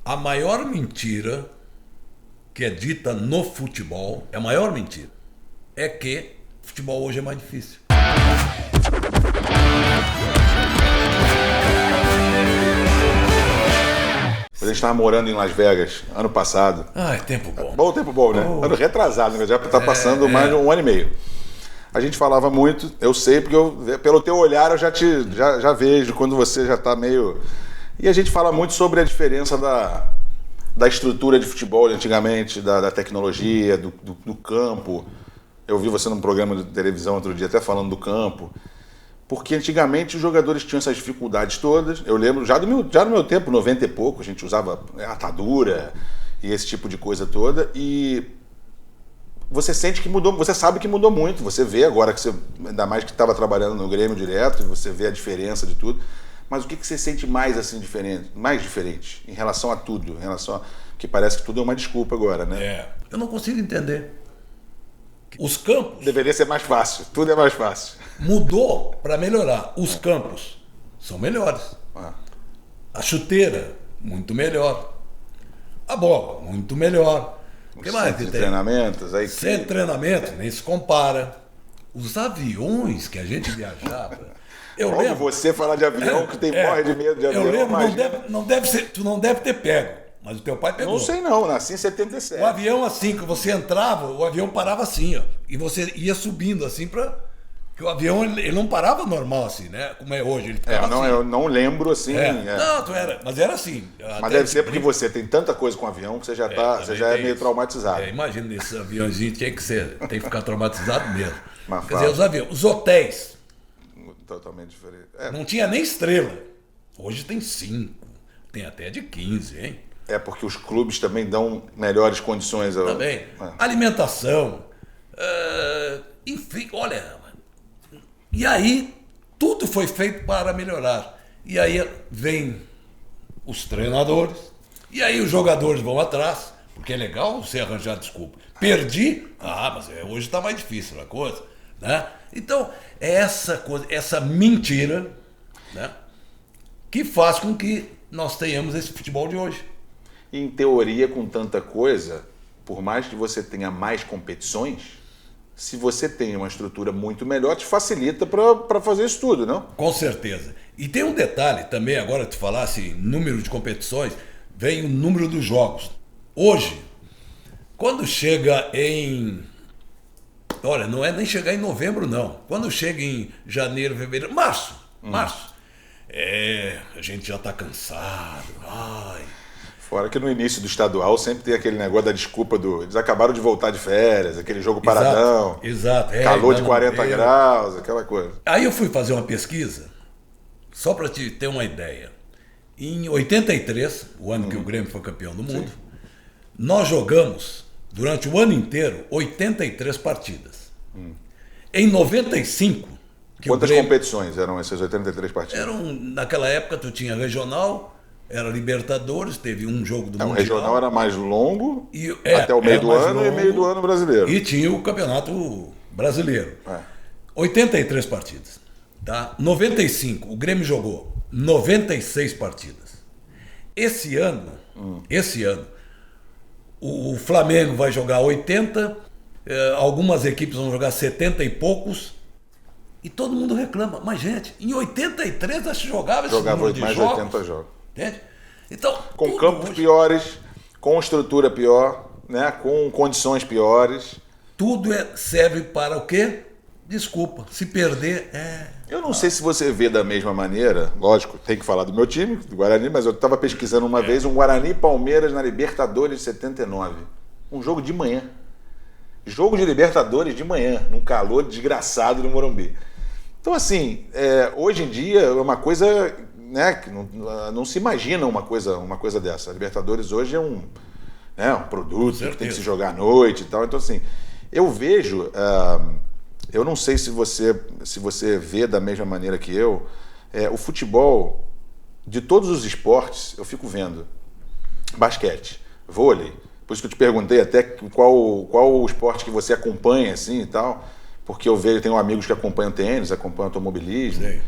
a maior mentira que é dita no futebol, a maior mentira, é que futebol hoje é mais difícil. A gente estava morando em Las Vegas ano passado. Ah, é tempo bom. Bom, tempo bom, né? Ano retrasado, né? Já está passando mais de um ano e meio. A gente falava muito, eu sei, porque pelo teu olhar eu já vejo quando você já está meio... E a gente fala muito sobre a diferença da estrutura de futebol de antigamente, da tecnologia, do campo. Eu vi você num programa de televisão outro dia até falando do campo. Porque antigamente os jogadores tinham essas dificuldades todas. Eu lembro, já no meu tempo, 90 e pouco, a gente usava atadura e esse tipo de coisa toda. E você sente que mudou, você sabe que mudou muito. Você vê agora, que você, ainda mais que estava trabalhando no Grêmio direto, você vê a diferença de tudo. Mas o que você sente mais assim diferente em relação a tudo? Em relação a que parece que tudo é uma desculpa agora, né? Eu não consigo entender. Os campos... Deveria ser mais fácil, tudo é mais fácil. Mudou para melhorar. Os campos são melhores. A chuteira, muito melhor. A bola, muito melhor. O que mais que tem? Treinamentos, aí sem treinamento, nem se compara. Os aviões que a gente viajava... Eu lembro você falar de avião, que tem morre de medo de avião. Eu lembro, tu não deve ter pego, mas o teu pai pegou. Não sei não, nasci em 77. O avião assim, que você entrava, o avião parava assim, ó. E você ia subindo assim para... Porque o avião, ele não parava normal assim, né? Como é hoje, ele ficava assim. Eu não lembro assim. Não, mas era assim. Mas deve ser porque você tem tanta coisa com o avião que você já é meio traumatizado. Imagina esses aviãozinhos, tem que ficar traumatizado mesmo. Mas quer dizer, os aviões, os hotéis. Totalmente diferente. Não tinha nem estrela. Hoje tem 5. Tem até de 15, hein? É porque os clubes também dão melhores condições. Também. Alimentação. Enfim, olha. E aí, tudo foi feito para melhorar. E aí vem os treinadores. E aí os jogadores vão atrás. Porque é legal você arranjar desculpa. Perdi. Mas hoje está mais difícil a coisa. Né? Então, é essa mentira, né, que faz com que nós tenhamos esse futebol de hoje. Em teoria, com tanta coisa, por mais que você tenha mais competições, se você tem uma estrutura muito melhor, te facilita para fazer isso tudo, não? Com certeza. E tem um detalhe também, agora que tu falasse em número de competições, vem o número dos jogos. Hoje, quando chega em... Olha, não é nem chegar em novembro, não. Quando chega em janeiro, fevereiro, março. A gente já está cansado. Fora que no início do estadual sempre tem aquele negócio da desculpa eles acabaram de voltar de férias, aquele jogo paradão. Exato. Calor de 40 graus, aquela coisa. Aí eu fui fazer uma pesquisa, só para te ter uma ideia. Em 83, o ano que o Grêmio foi campeão do mundo, nós jogamos... Durante o ano inteiro, 83 partidas. Em 95... Quantas competições eram essas 83 partidas? Naquela época, tu tinha regional, era Libertadores, teve um jogo do Mundial. O regional era mais longo, até o meio do ano, e meio do ano brasileiro. E tinha o Campeonato Brasileiro. 83 partidas. Tá? 95, o Grêmio jogou 96 partidas. Esse ano... O Flamengo vai jogar 80, algumas equipes vão jogar 70 e poucos, e todo mundo reclama. Mas, gente, em 83 já se jogava esse número de mais jogos. 80 jogos. Entende? Então, com campos piores, com estrutura pior, né? Com condições piores. Tudo serve para o quê? Desculpa, se perder Eu não sei se você vê da mesma maneira, lógico, tem que falar do meu time, do Guarani, mas eu estava pesquisando uma vez um Guarani e Palmeiras na Libertadores de 79. Um jogo de manhã. Jogo de Libertadores de manhã, num calor desgraçado do Morumbi. Então, assim, hoje em dia é uma coisa, né, que não se imagina uma coisa dessa. A Libertadores hoje é um produto que tem que se jogar à noite e tal. Então, assim, eu vejo... Eu não sei se você vê da mesma maneira que eu, o futebol, de todos os esportes, eu fico vendo basquete, vôlei, por isso que eu te perguntei até qual o esporte que você acompanha assim e tal, porque eu tenho amigos que acompanham tênis, acompanham automobilismo, Sim.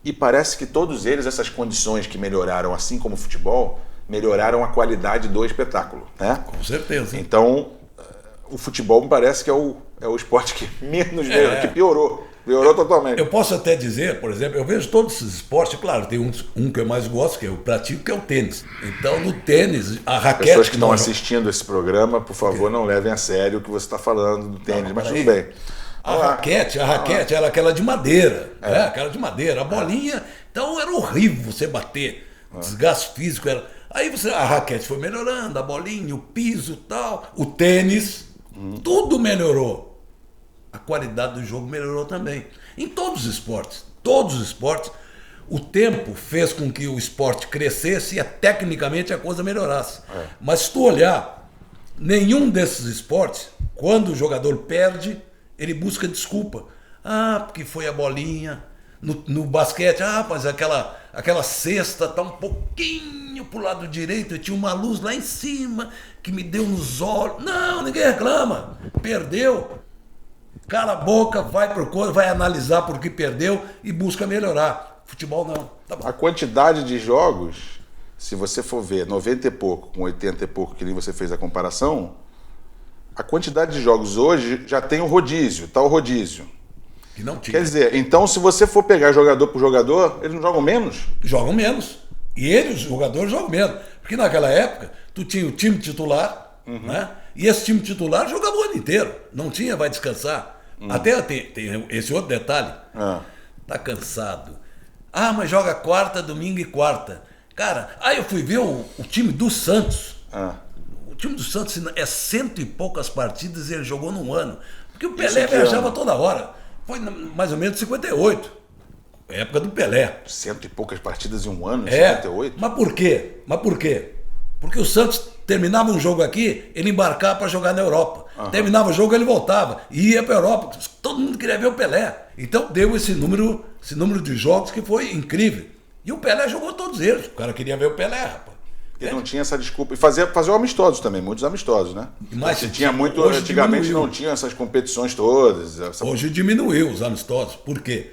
E parece que todos eles, essas condições que melhoraram, assim como o futebol, melhoraram a qualidade do espetáculo, né? Com certeza. Então, o futebol me parece que é o esporte que menos que piorou. Piorou totalmente. Eu posso até dizer, por exemplo, eu vejo todos esses esportes, claro, tem um que eu mais gosto, que eu pratico, que é o tênis. Então, no tênis, a raquete... Pessoas que estão assistindo esse programa, por favor, não levem a sério o que você está falando do tênis, mas tudo bem. A raquete era aquela de madeira, né? Aquela de madeira. A bolinha, então era horrível você bater. Desgaste físico era... Aí a raquete foi melhorando, a bolinha, o piso e tal. O tênis, tudo melhorou. A qualidade do jogo melhorou também. Em todos os esportes, o tempo fez com que o esporte crescesse e tecnicamente a coisa melhorasse. Mas se tu olhar, nenhum desses esportes, quando o jogador perde, ele busca desculpa. Porque foi a bolinha. No basquete, mas aquela cesta tá um pouquinho pro lado direito, eu tinha uma luz lá em cima que me deu nos olhos. Não, ninguém reclama. Perdeu. Cala a boca, vai analisar por que perdeu e busca melhorar. Futebol não. Tá bom. A quantidade de jogos, se você for ver 90 e pouco com 80 e pouco, que nem você fez a comparação, a quantidade de jogos hoje já tem o rodízio, tá o rodízio. Que não tinha. Quer dizer, então se você for pegar jogador por jogador, eles não jogam menos? Jogam menos. E os jogadores jogam menos. Porque naquela época, tu tinha o time titular, né? E esse time titular jogava o ano inteiro. Não tinha, vai descansar. Até tem esse outro detalhe. Tá cansado. Mas joga quarta, domingo e quarta. Cara, aí eu fui ver o time do Santos. O time do Santos é 100 e poucas partidas e ele jogou num ano. Porque o Pelé viajava toda hora. Foi mais ou menos 58. Época do Pelé. 100 e poucas partidas em um ano, 58? Mas por quê? Porque o Santos terminava um jogo aqui, ele embarcava para jogar na Europa. Terminava o jogo, ele voltava. E ia para a Europa. Todo mundo queria ver o Pelé. Então deu esse número de jogos que foi incrível. E o Pelé jogou todos eles. O cara queria ver o Pelé, rapaz. Ele não tinha essa desculpa. E fazer amistosos também, muitos amistosos, né? Mas tinha muito. Antigamente não tinha essas competições todas. Hoje diminuiu os amistosos. Por quê?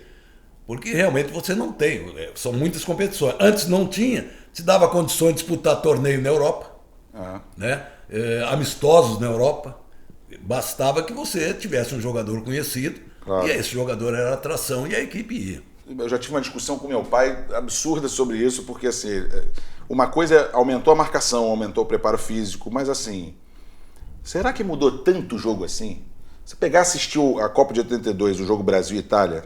Porque realmente você não tem. São muitas competições. Antes não tinha. Se dava condições de disputar torneio na Europa. Né? Amistosos na Europa. Bastava que você tivesse um jogador conhecido. Claro. E esse jogador era atração e a equipe ia. Eu já tive uma discussão com meu pai absurda sobre isso, porque assim, uma coisa aumentou a marcação, aumentou o preparo físico, mas assim, será que mudou tanto o jogo assim? Se pegar e assistir a Copa de 82, o jogo Brasil e Itália,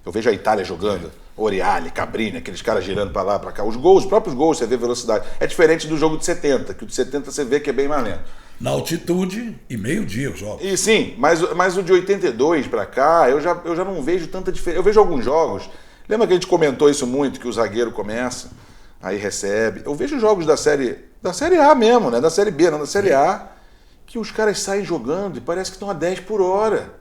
eu vejo a Itália jogando, Oriali, Cabrini, aqueles caras girando para lá, para cá, os próprios gols, você vê velocidade. É diferente do jogo de 70, que o de 70 você vê que é bem mais lento. Na altitude e meio-dia os jogos. E sim, mas o de 82 para cá, eu já não vejo tanta diferença. Eu vejo alguns jogos. Lembra que a gente comentou isso muito, que o zagueiro começa, aí recebe. Eu vejo jogos da série A mesmo, né? Da série B, não da série A, que os caras saem jogando e parece que estão a 10 por hora.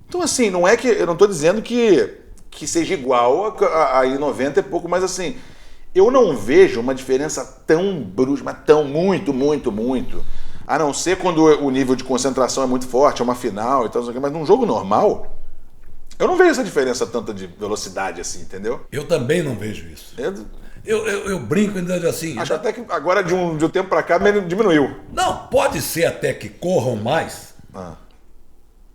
Então, assim, não é que. Eu não estou dizendo que seja igual a 90 e pouco, mas assim, eu não vejo uma diferença tão brusca, mas tão muito. A não ser quando o nível de concentração é muito forte, é uma final e tal, mas num jogo normal. Eu não vejo essa diferença tanta de velocidade assim, entendeu? Eu também não vejo isso. Eu brinco ainda assim. Acho até que agora de um tempo para cá diminuiu. Não, pode ser até que corram mais,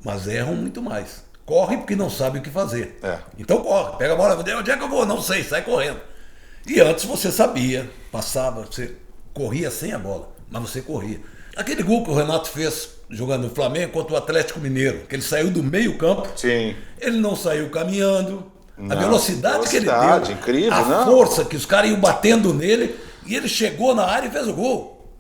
mas erram muito mais. Corre porque não sabe o que fazer. Então corre, pega a bola, onde é que eu vou? Não sei, sai correndo. E antes você sabia, passava, você corria sem a bola, mas você corria. Aquele gol que o Renato fez jogando no Flamengo contra o Atlético Mineiro, que ele saiu do meio campo, sim. Ele não saiu caminhando, a velocidade que ele deu, incrível, a força que os caras iam batendo nele, e ele chegou na área e fez o gol.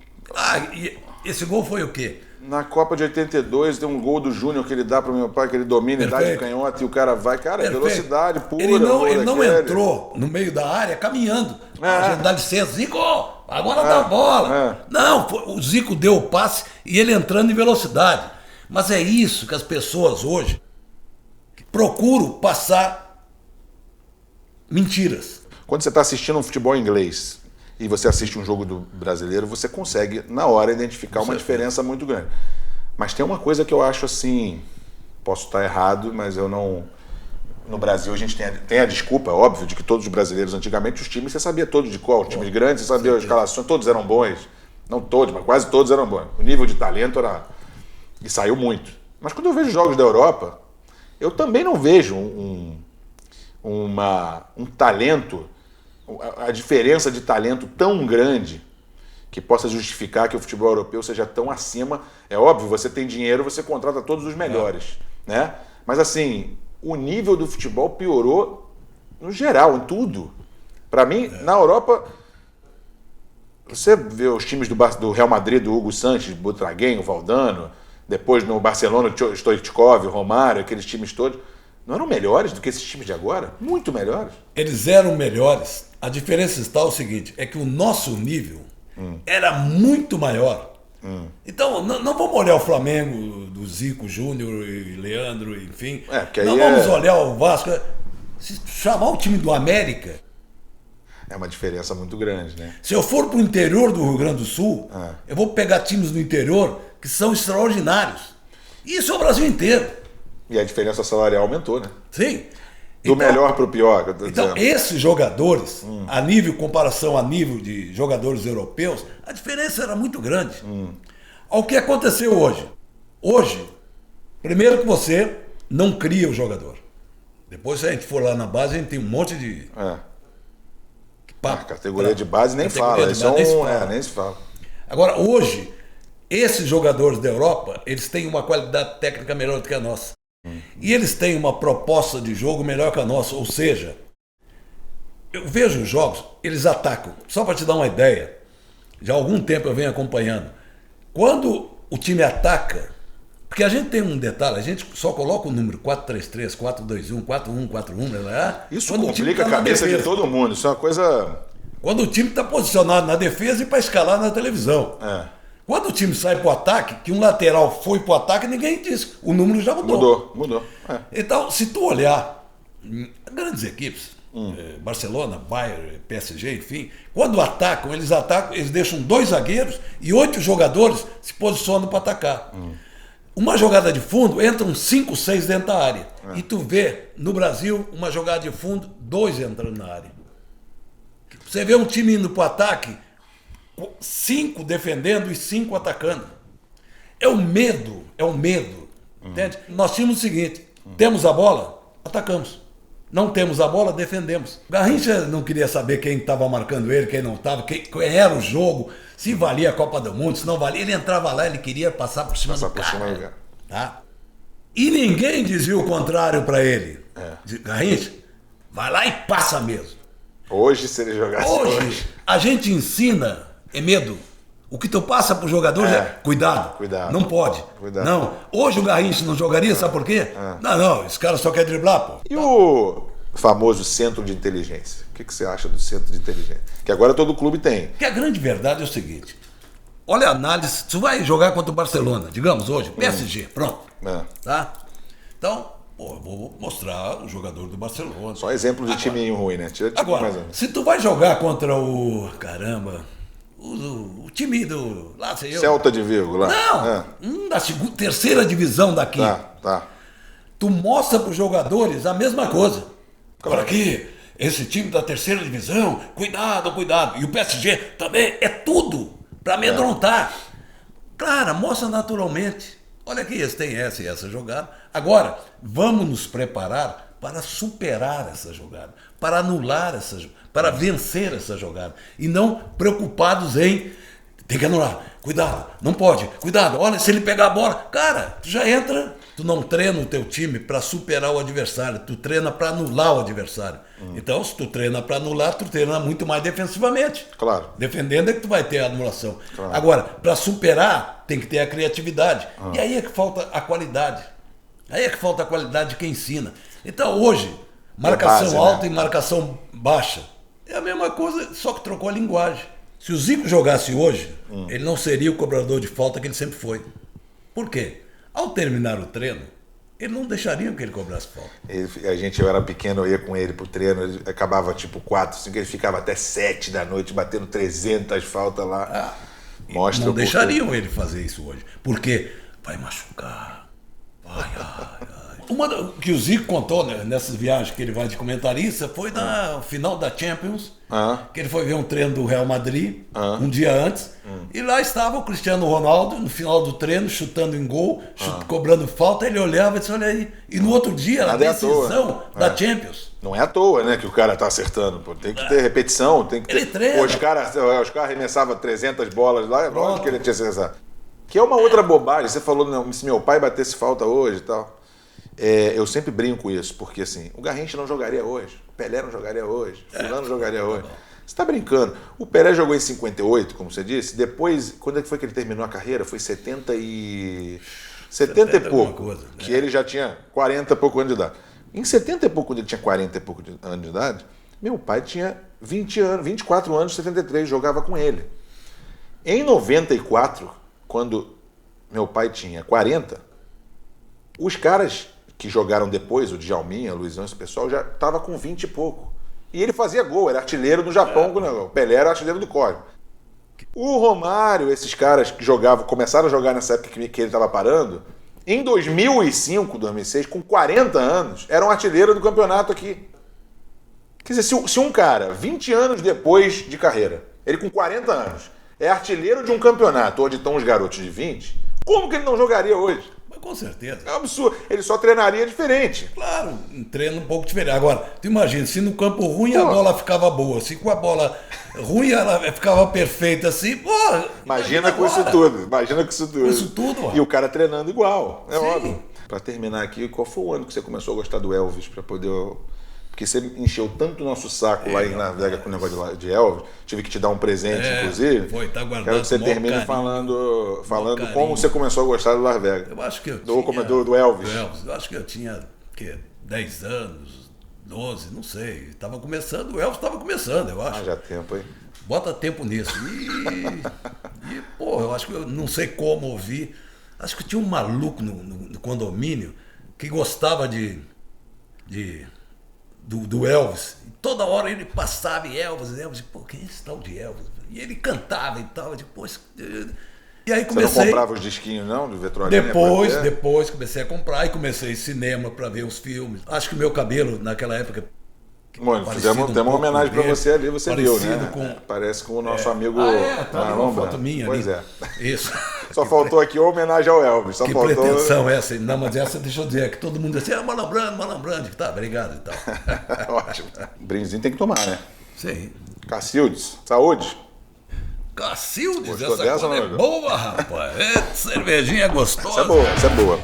E esse gol foi o quê? Na Copa de 82 tem um gol do Júnior que ele dá para o meu pai, que ele domina e dá de canhota e o cara vai. Cara, é velocidade pura. Ele não entrou no meio da área caminhando. A gente dá licença, Zico, agora dá a bola. Não, o Zico deu o passe e ele entrando em velocidade. Mas é isso que as pessoas hoje procuram passar mentiras. Quando você está assistindo um futebol inglês e você assiste um jogo do brasileiro, você consegue, na hora, identificar uma diferença muito grande. Mas tem uma coisa que eu acho assim, posso estar errado, mas eu não no Brasil a gente tem a desculpa, óbvio, de que todos os brasileiros antigamente, os times, você sabia todos de qual, os times grandes, você sabia as escalações, todos eram bons. Não todos, mas quase todos eram bons. O nível de talento era... E saiu muito. Mas quando eu vejo jogos da Europa, eu também não vejo um talento, a diferença de talento tão grande que possa justificar que o futebol europeu seja tão acima. É óbvio, você tem dinheiro, você contrata todos os melhores, né? Mas assim, o nível do futebol piorou no geral, em tudo. Para mim, na Europa, você vê os times do Real Madrid, do Hugo Sanches, Butragueño, Valdano, depois no Barcelona, Stoichkov, Romário, aqueles times todos, não eram melhores do que esses times de agora? Muito melhores. Eles eram melhores. A diferença está o seguinte, é que o nosso nível era muito maior. Então, não vamos olhar o Flamengo do Zico Júnior e Leandro, enfim. Não vamos olhar o Vasco. Se chamar o time do América... É uma diferença muito grande, né? Se eu for para o interior do Rio Grande do Sul, eu vou pegar times do interior que são extraordinários. E isso é o Brasil inteiro. E a diferença salarial aumentou, né? Sim. Do melhor para o pior. Que eu tô então, dizendo. Esses jogadores, comparação a nível de jogadores europeus, a diferença era muito grande. O que aconteceu hoje? Hoje, primeiro que você não cria o jogador. Depois, se a gente for lá na base, a gente tem um monte de... A categoria de base nem fala. Nem se fala. Agora, hoje, esses jogadores da Europa, eles têm uma qualidade técnica melhor do que a nossa. E eles têm uma proposta de jogo melhor que a nossa. Ou seja, eu vejo os jogos, eles atacam. Só para te dar uma ideia, já há algum tempo eu venho acompanhando. Quando o time ataca, porque a gente tem um detalhe, a gente só coloca o número 4-3-3, 4-2-1, 4-1-4-1, né? Isso complica a cabeça de todo mundo, isso é uma coisa... Quando o time está posicionado na defesa e para escalar na televisão. Quando o time sai para o ataque, que um lateral foi para o ataque, ninguém disse. O número já mudou. Mudou. Então, se tu olhar grandes equipes, Barcelona, Bayern, PSG, enfim, quando atacam, eles deixam 2 zagueiros e 8 jogadores se posicionam para atacar. Uma jogada de fundo, entram 5, 6 dentro da área. E tu vê, no Brasil, uma jogada de fundo, 2 entrando na área. Você vê um time indo para o ataque, 5 defendendo e 5 atacando. É o medo. Entende? Nós tínhamos o seguinte, temos a bola, atacamos. Não temos a bola, defendemos. Garrincha não queria saber quem estava marcando ele, quem não estava, quem era o jogo, se valia a Copa do Mundo, se não valia. Ele entrava lá, ele queria passar por cima do cara. Tá? E ninguém dizia o contrário para ele. Garrincha, vai lá e passa mesmo. Hoje, se ele jogasse hoje... A gente ensina, é medo. O que tu passa pro jogador é cuidado. Não pode. Não. Hoje o Garrincha não jogaria, sabe por quê? Não, esse cara só quer driblar, pô. E o famoso centro de inteligência? O que você acha do centro de inteligência? Que agora todo clube tem. Que a grande verdade é o seguinte. Olha a análise, tu vai jogar contra o Barcelona, digamos hoje, PSG, pronto. Tá? Então, eu vou mostrar o jogador do Barcelona. Só exemplo de time ruim, né? Agora, se tu vai jogar contra o... Caramba... O time do... Lá sei eu. Celta de Vigo, lá. Não, da terceira divisão daqui. Tá. Tu mostra para os jogadores a mesma coisa. Olha aqui, esse time da terceira divisão, cuidado. E o PSG também é tudo para amedrontar. Claro, mostra naturalmente. Olha aqui, eles têm essa e essa jogada. Agora, vamos nos preparar para superar essa jogada, para anular essa jogada, para vencer essa jogada. E não preocupados em tem que anular, cuidado, não pode, cuidado, olha, se ele pegar a bola, cara, tu já entra, tu não treina o teu time para superar o adversário, tu treina para anular o adversário. Então, se tu treina para anular, tu treina muito mais defensivamente. Claro. Defendendo é que tu vai ter a anulação. Claro. Agora, para superar, tem que ter a criatividade. E aí é que falta a qualidade. Aí é que falta a qualidade de quem ensina. Então, hoje, marcação base, alta né? e marcação baixa. É a mesma coisa, só que trocou a linguagem. Se o Zico jogasse hoje, ele não seria o cobrador de falta que ele sempre foi. Por quê? Ao terminar o treino, ele não deixaria que ele cobrasse falta. Eu era pequeno, eu ia com ele pro treino, ele acabava tipo 4, 5, ele ficava até 7 da noite batendo 300 faltas lá. Mostra não deixariam ele fazer isso hoje. Porque vai machucar. que o Zico contou, né, nessas viagens que ele vai de comentarista, foi na final da Champions, que ele foi ver um treino do Real Madrid um dia antes, e lá estava o Cristiano Ronaldo no final do treino, chutando em gol, cobrando falta, ele olhava e disse, olha aí. E no outro dia, a decisão da Champions. Não é à toa, né, que o cara tá acertando. Pô. Tem que ter repetição, tem que ter... Ele treina. Pô, os caras arremessavam 300 bolas lá, é lógico que ele tinha acertado. Que é uma outra bobagem. Você falou, não, se meu pai batesse falta hoje e tal. Eu sempre brinco com isso, porque assim, o Garrincha não jogaria hoje, o Pelé não jogaria hoje, o Fulano não jogaria hoje. Você tá brincando. O Pelé jogou em 58, como você disse, depois, quando é que foi que ele terminou a carreira? Foi 70 e pouco, coisa, né? Que ele já tinha 40 e pouco anos de idade. Em 70 e pouco, quando ele tinha 40 e pouco anos de idade, meu pai tinha 20 anos, 24 anos, 73, jogava com ele. Em 94, quando meu pai tinha 40, os caras que jogaram depois, o Djalminha, o Luizão, esse pessoal, já estava com 20 e pouco. E ele fazia gol, era artilheiro no Japão, o Pelé era artilheiro do Código. O Romário, esses caras que jogavam, começaram a jogar nessa época que ele estava parando, em 2005, 2006, com 40 anos, eram artilheiro do campeonato aqui. Quer dizer, se um cara, 20 anos depois de carreira, ele com 40 anos, é artilheiro de um campeonato onde estão os garotos de 20, como que ele não jogaria hoje? Mas com certeza. É um absurdo. Ele só treinaria diferente. Claro, um treino um pouco diferente. Agora, tu imagina, se no campo ruim a bola ficava boa, se com a bola ruim ela ficava perfeita assim, pô... Imagina com isso tudo. Imagina com isso tudo. Com isso tudo, mano. E o cara treinando igual. É Sim. óbvio. Pra terminar aqui, qual foi o ano que você começou a gostar do Elvis? Pra poder... Porque você encheu tanto o nosso saco lá em Las Vegas com o negócio de Elvis. Tive que te dar um presente, inclusive. Foi, tá guardado. Quero que você termine falando como você começou a gostar do Las Vegas. Eu acho que eu do tinha... Do Elvis. Do Elvis. Eu acho que eu tinha 10 anos, 12, não sei. Estava começando, o Elvis estava começando, eu acho. Já tempo, hein? Bota tempo nisso. Pô, eu acho que eu não sei como ouvir. Acho que tinha um maluco no condomínio que gostava do Elvis. E toda hora ele passava em Elvis. Pô, quem é esse tal de Elvis? E ele cantava e tal. Depois... E aí comecei... Você não comprava os disquinhos, não, do Vetrolina? Depois comecei a comprar e comecei cinema para ver os filmes. Acho que o meu cabelo, naquela época... Mano, temos uma homenagem para você ali, você viu, né? Parece com o nosso amigo... tá uma foto minha pois ali. Pois é. Isso. Só faltou aqui a homenagem ao Elvis. Só que faltou... pretensão essa? Não, mas essa deixa eu dizer, que todo mundo diz assim, malambrando. Tá, obrigado e tal. Ótimo. Brindezinho tem que tomar, né? Sim. Cacildes, saúde. Cacildes, essa coisa é boa, rapaz. Cervejinha gostosa. Essa é boa.